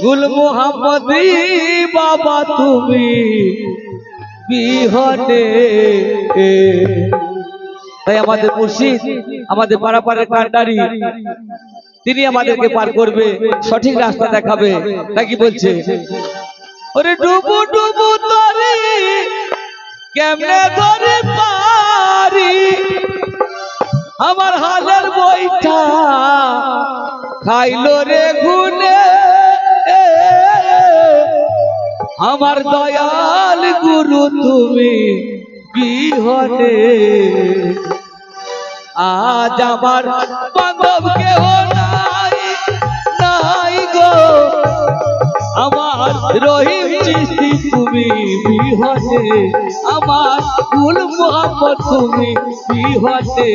গুল মোহাম্মদি বাবা তুমি বিহনে। তাই আমাদের মুর্শিদ, আমাদের পাড়াপাড়ার কান্ডারি, তিনি আমাদেরকে পার করবে, সঠিক রাস্তা দেখাবে। নাকি বলছে, ওরে ডুবু ডুবু তরে কেমনে ধরে পারি, আমার হালের বইটা খাইলো রে গুনে, আমার দয়াল গুরু তুমি বিহনে। আজ আমার বান্ধব কেহ নাই, নাই গো আমার রহিম চিস্তি তুমি বিহনে, আমার গুল মোহাম্মদ তুমি বিহনে।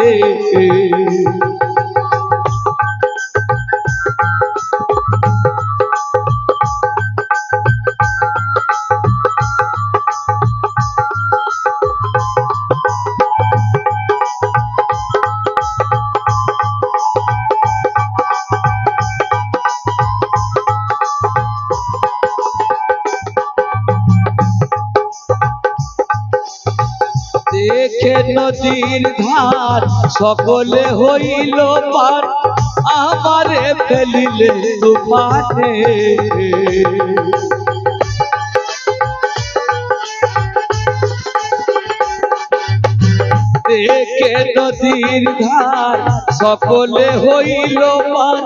দেখে নদীর ধার সকলে হইল পার, আমারে ফেলিলে তুফানে। দেখে নদীর ধার সকলে হইল পার,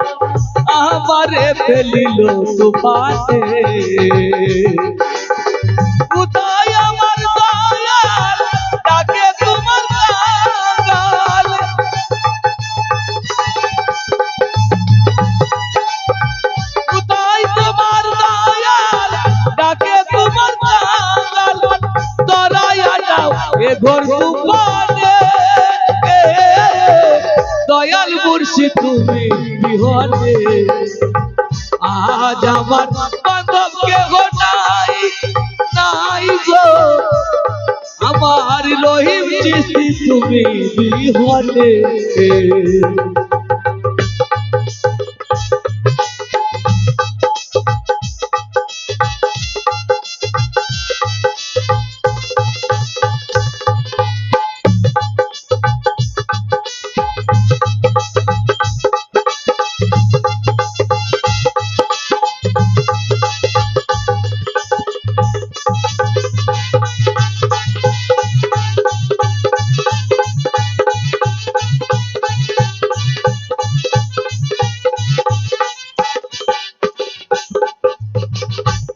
আমারে ফেলিল তুফানে। কোথায় আমার দয়াল ডাকে তোমার কাঙাল, কোথায় তোমার দয়াল ডাকে তোমার কাঙাল, দরাইয়া যাও এ ঘর তুফানে। দয়াল মুর্শিদ তুমি বিহনে, আজ আমার বান্ধব কেহ নাই, নাই গো আমার রহিম চিস্তি তুমি বিহনে।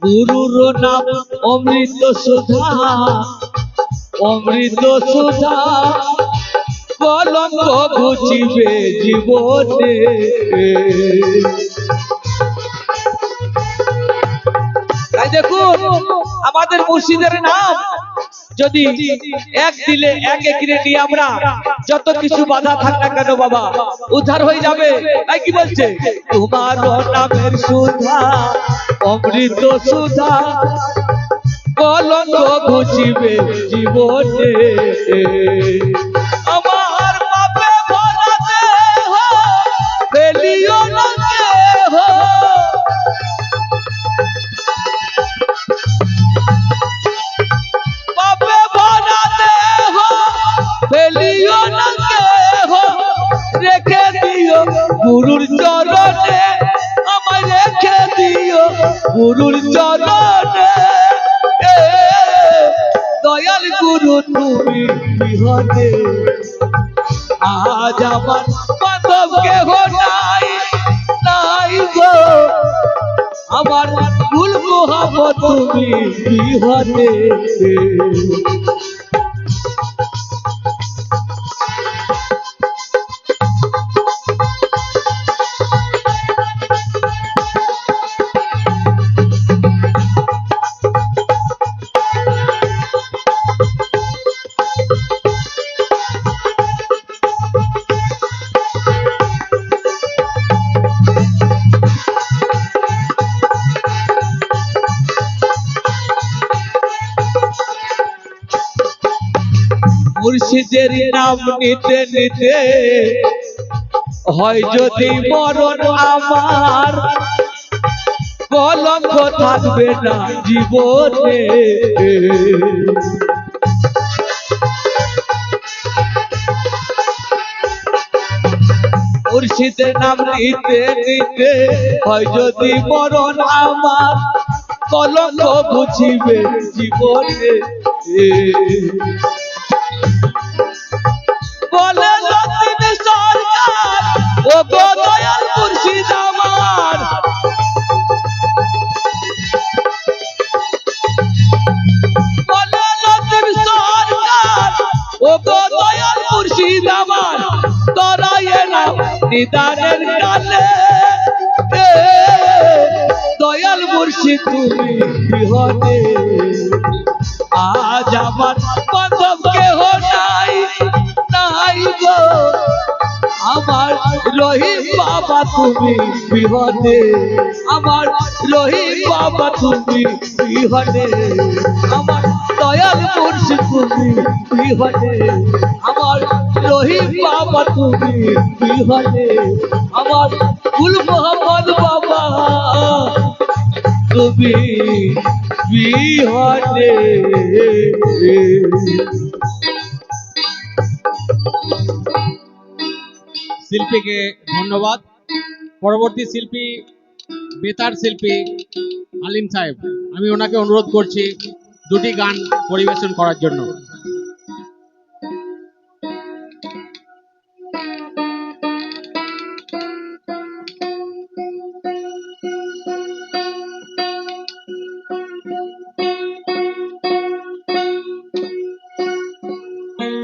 গুরুর নাম অমৃত সুধা, অমৃত সুধা কলঙ্ক ঘুচিবে জীবনে। তাই দেখুন আমাদের মুর্শিদের নাম যদি এক দিলে এক একিরে নিয়ে আমরা যত কিছু বাধা থাক না কেন বাবা উদ্ধার হয়ে যাবে। তাই কি বলছে, তোমার নামের সুধা অমৃত সুধা কলঙ্ক ঘুচিবে জীবনে। আমার পাপে ভরা দেহ ফেলিও না দেহ, পাপে ভরা দেহ ফেলিও না দেহ, রেখে দিও গুরুর চরণে, আমায় রেখে দিও গুরুর চরণে। দয়াল গুরু তুমি বিহনে, আজ আমার বান্ধব কেহ নাই, নাই গো আমার গুল মোহাম্মদ তুমি বিহনে। মুর্শিদের নাম নিতে নিতে হয় যদি মরণ আমার, কলঙ্ক থাকবে না জীবনে। মুর্শিদের নাম নিতে নিতে হয় যদি মরণ আমার, কলঙ্ক বুঝিবে জীবনে। বলে লতিফ সরকার ও গো দয়াল মুর্শিদ আমার, বলে লতিফ সরকার ও গো দয়াল মুর্শিদ আমার, তরাইয়ে না নিদানের কালে। দয়াল মুর্শিদ তুমি বিহনে আজ আমার বান্ধব কেহ নাই, নাই গো আমার রহিম বাবা তুমি বিহনে, আমার রহিম বাবা তুমি বিহনে, আমার দয়াল মুর্শিদ তুমি বিহনে, আমার রহিম বাবা তুমি বিহনে, আমার কুল মোহাম্মদ বাবা তুমি বিহনে। শিল্পীকে ধন্যবাদ। পরবর্তী শিল্পী বেতার শিল্পী আলিম সাহেব, আমি ওনাকে অনুরোধ করছি দুটি গান পরিবেশন করার জন্য।